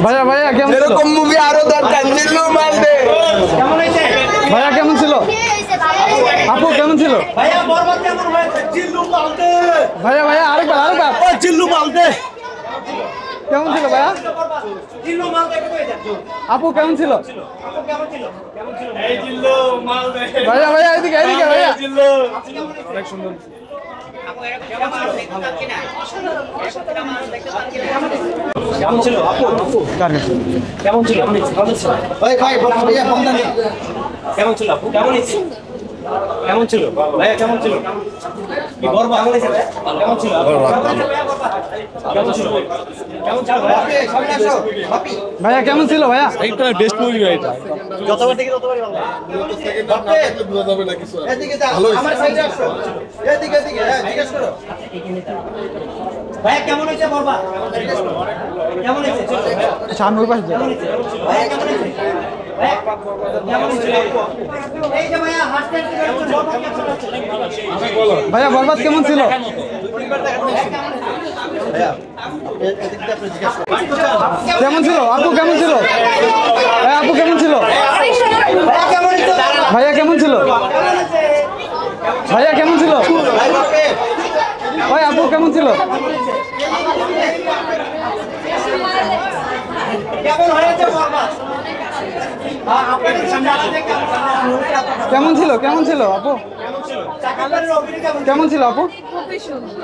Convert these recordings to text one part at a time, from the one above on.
ভাইয়া ভাইয়া কেমন ছিল? এরকম মুভি আরো দরকার। জিল্লু মালদে কেমন হয়েছে ভাইয়া কেমন ছিল? আপু কেমন ছিল? ভাইয়া বরবাদ কেমন হয়েছে? জিল্লু মালদে ভাইয়া ভাইয়া আরেকবার ও জিল্লু মালদে কেমন ছিল ভাইয়া? জিল্লু মালদে কই যাচ্ছ? আপু কেমন ছিল? আপু কেমন ছিল? কেমন ছিল? এই জিল্লু মালদে ভাইয়া ভাইয়া এদিকে এদিকে ভাইয়া জিল্লু অনেক সুন্দর। কেমন ছিল আপু? কেমন ছিল? ভাই ভাই ভাইয়া বন্ধ নেই। কেমন ছিল আপু? কেমন হয়েছে? কেমন ছিল ভাইয়া? কেমন ছিল? কি বরবাদ কেমন হয়েছে ভাইয়া? কেমন ছিল আপু? কেমন ছিল? কেমন ছিল ভাইয়া? সামনে আসো বাপি। ভাইয়া কেমন ছিল ভাইয়া? একটা বেস্ট মুভি এটা যতবার দেখি ততবারই ভালো লাগে। এদিকে যাও আমার সাইডে আসো। এদিকে এদিকে জিজ্ঞেস করো। ভাইয়া কেমন হয়েছে বরবাদ? কেমন হয়েছে? সামনে ওই পাশে যাও। ভাইয়া কেমন হয়েছে? ভাইয়া কেমন হয়েছে? এই যে ভাইয়া হাসতে হাসতে বেরোচ্ছে, বরবাদ কেমন হয়েছে? ভাইয়া বরবাদ কেমন ছিল? কেমন ছিল? আপু কেমন ছিল? ভাইয়া আপু কেমন ছিল? ভাইয়া কেমন হয়েছে? ভাইয়া কেমন ছিল? ভাইয়া কেমন ছিল? ভাই বাপি ভাই আপু কেমন ছিল? কেমন হয়েছে বরবাদ? আপনাদের সামনে আসলে কেমন কেমন ছিল? কেমন ছিল আপু? ছিল? চাকাবারের অভিনয় কেমন ছিল? কেমন ছিল আপু? খুবই সুন্দর।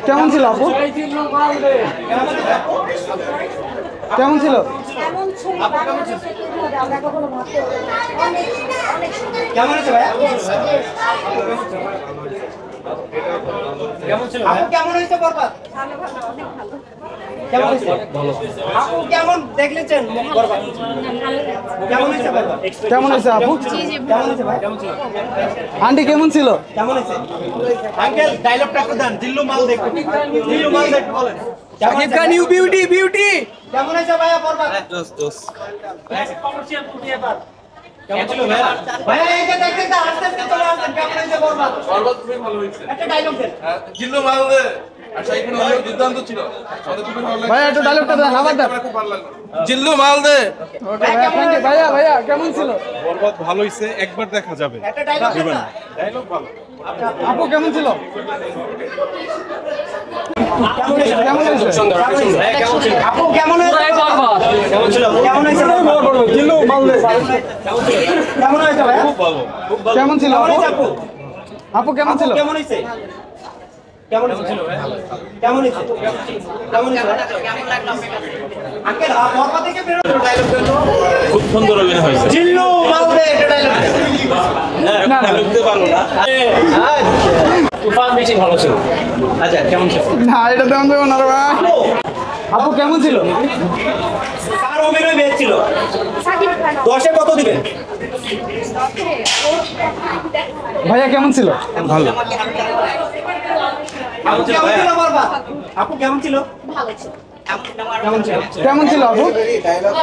কেমন ছিল আপু? কেমন ছিল? এমন ছবি বাংলাদেশে কি হবে আমরা কখনো ভাবতে পারি না। অনেক অনেক সুন্দর। কেমন হয়েছে ভাইয়া? কেমন ছিল? আপু কেমন হয়েছে বরবাদ? ভালো ভালো অনেক ভালো। কেমন হয়েছে? আপু কেমন দেখলেছেন বরবাদ? কেমন হয়েছে বরবাদ? কেমন হয়েছে আপু? কেমন হয়েছে ভাই? আন্টি কেমন ছিল? কেমন হয়েছে? আঙ্কেল ডায়লগটা একটু দেন। দিল্লু মাল দেখো। দিল্লু মাল দেখো বলেন। Shakib Khan you beauty beauty. কেমন হয়েছে ভাইয়া বরবাদ? কেমন ছিল ভাইয়া? ভাইয়া এই যে দেখতে আস্তে আস্তে চলে আসেন। কেমন হয়েছে বরবাদ? বরবাদ খুবই ভালো হয়েছে। একটা ডায়লগ দেন। জিল্লু মালদে আর শাকিব খান অনেক দুর্দান্ত ছিল। আমাদের খুবই ভালো লাগছে। ভাইয়া একটু ডায়লগটা দেন আবার দেন। খুব ভালো লাগলো। জিল্লু মালদে ভাইয়া থ্যাংক ইউ। ভাইয়া ভাইয়া কেমন ছিল? বরবাদ ভালো হইছে, একবার দেখা যাবে। একটা ডায়লগ দেন না। আপু কেমন ছিল? কেমন হয়েছে? কেমন হয়েছে? ভাইয়া কেমন ছিল? আপু কেমন হয়েছে? কেমন ছিল? কেমন হয়েছে? জিল্লু মালদে। কেমন হয়েছে ভাইয়া? কেমন ছিল কেমন আপু? হয়েছে আপু? আপু কেমন ছিল? কেমন হয়েছে? কেমন ছিল? কেমন হয়েছে? কেমন হয়েছে? আঙ্কেল বরবাদ থেকে বেরোনো ডায়লগ দেন। খুব সুন্দর অভিনয় হয়েছে। জিল্লু মালদে একটা ডায়লগ দেন। না না লিখতে পারলো না। তুফান বেশি ভালো ছিল। আচ্ছা কেমন ছিল? না এটা দেন দেবো না রে ভাই। আপু কেমন ছিল? কার অভিনয় বেশ ছিল? সাকিব খান 10-এ কত দিবেন? ভাইয়া কেমন ছিল? ভালো। আপু কেমন ছিল বরবাদ? আপু কেমন ছিল? ভালো ছিল। কেমন ছিল? কেমন ছিল আপু?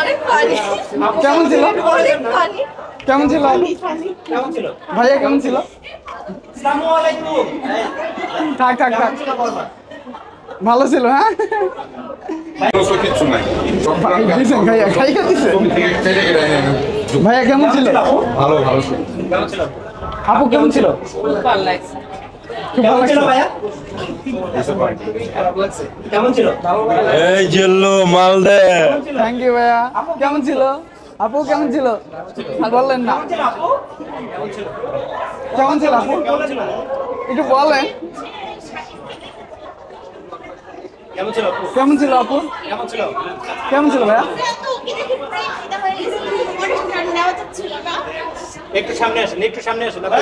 অনেক ফানি। কেমন ছিল? অনেক ফানি। কেমন ছিল আপু? কেমন ছিল? ভাইয়া কেমন ছিল? আসসালামু আলাইকুম। থাক থাক থাক। ছিল বরবাদ। ভালো ছিল হ্যাঁ? কিছু নাই। দিছেন ভাইয়া খাইকা দিছেন? ভাইয়া কেমন ছিল? ভালো ভালো ছিল। কেমন ছিল? আপু কেমন ছিল? ভালো লাগছে। খুব কেমন ভালো ছিল লাগছে। ভাইয়া? কেমন ছিল? এই জিল্লু মালদে। থ্যাংক ইউ ভাইয়া। কেমন ছিল? আপু কেমন ছিল? বললেন না। কেমন ছিল আপু? কেমন ছিল আপু? কেমন ছিল? একটু বলেন। কেমন ছিল আপু? কেমন ছিল আপু? কেমন ছিল? কেমন ছিল ভাইয়া? একটু সামনে আসেন, একটু সামনে আসেন আপু।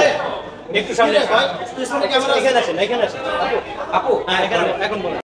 একটু সামনে আসেন। এখানে আসেন, এখানে আসেন। আপু, আপু, হ্যাঁ এখানে এখন বলুন।